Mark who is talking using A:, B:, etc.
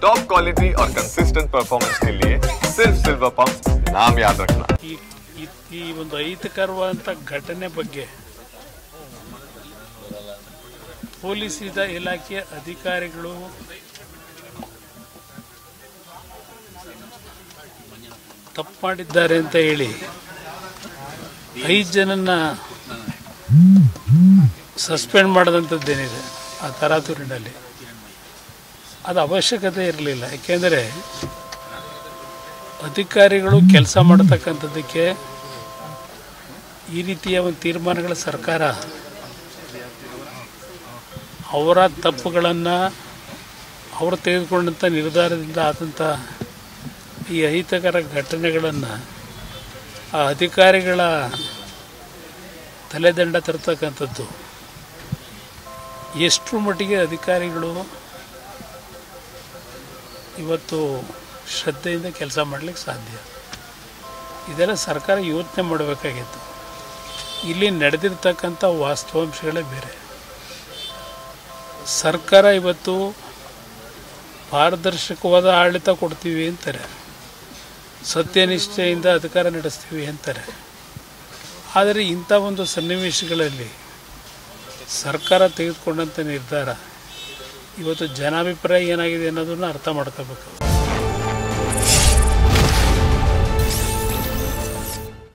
A: Top quality और consistent performance के लिए सिर्फ सिल्वर पंप नाम याद रखना।
B: ಈ ಒಂದು ಅಹಿತಕರವಾದಂಥ ಘಟನೆ ಬಗ್ಗೆ ಪೊಲೀಸ್ ಇಲಾಖೆಯ ಅಧಿಕಾರಿಗಳು ತಪ್ಪು ಮಾಡಿದ್ದಾರೆ ಅಂತ ಹೇಳಿ 5 ಜನನ್ನ ಸಸ್ಪೆಂಡ್ ಮಾಡಿದಂಥದ್ದೇನಿದೆ ಆ ತರಾತುರಿನಲ್ಲಿ ಅದು ಅವಶ್ಯಕತೆ ಇರಲಿಲ್ಲ. ಯಾಕೆಂದರೆ ಅಧಿಕಾರಿಗಳು ಕೆಲಸ ಮಾಡತಕ್ಕಂಥದ್ದಕ್ಕೆ ಈ ರೀತಿಯ ಒಂದು ತೀರ್ಮಾನಗಳ ಸರ್ಕಾರ ಅವರ ತಪ್ಪುಗಳನ್ನು ಅವರು ತೆಗೆದುಕೊಂಡಂಥ ನಿರ್ಧಾರದಿಂದ ಆದಂಥ ಈ ಅಹಿತಕರ ಘಟನೆಗಳನ್ನು ಆ ಅಧಿಕಾರಿಗಳ ತಲೆದಂಡ ತರ್ತಕ್ಕಂಥದ್ದು ಎಷ್ಟು ಮಟ್ಟಿಗೆ ಅಧಿಕಾರಿಗಳು ಇವತ್ತು ಶ್ರದ್ಧೆಯಿಂದ ಕೆಲಸ ಮಾಡಲಿಕ್ಕೆ ಸಾಧ್ಯ, ಇದೆಲ್ಲ ಸರ್ಕಾರ ಯೋಚನೆ ಮಾಡಬೇಕಾಗಿತ್ತು. ಇಲ್ಲಿ ನಡೆದಿರ್ತಕ್ಕಂಥ ವಾಸ್ತವಾಂಶಗಳೇ ಬೇರೆ. ಸರ್ಕಾರ ಇವತ್ತು ಪಾರದರ್ಶಕವಾದ ಆಡಳಿತ ಕೊಡ್ತೀವಿ ಅಂತಾರೆ, ಸತ್ಯನಿಷ್ಠೆಯಿಂದ ಅಧಿಕಾರ ನಡೆಸ್ತೀವಿ ಅಂತಾರೆ. ಆದರೆ ಇಂಥ ಒಂದು ಸನ್ನಿವೇಶಗಳಲ್ಲಿ ಸರ್ಕಾರ ತೆಗೆದುಕೊಂಡಂಥ ನಿರ್ಧಾರ ಇವತ್ತು ಜನಾಭಿಪ್ರಾಯ ಏನಾಗಿದೆ ಅನ್ನೋದನ್ನು ಅರ್ಥ ಮಾಡ್ಕೋಬೇಕು.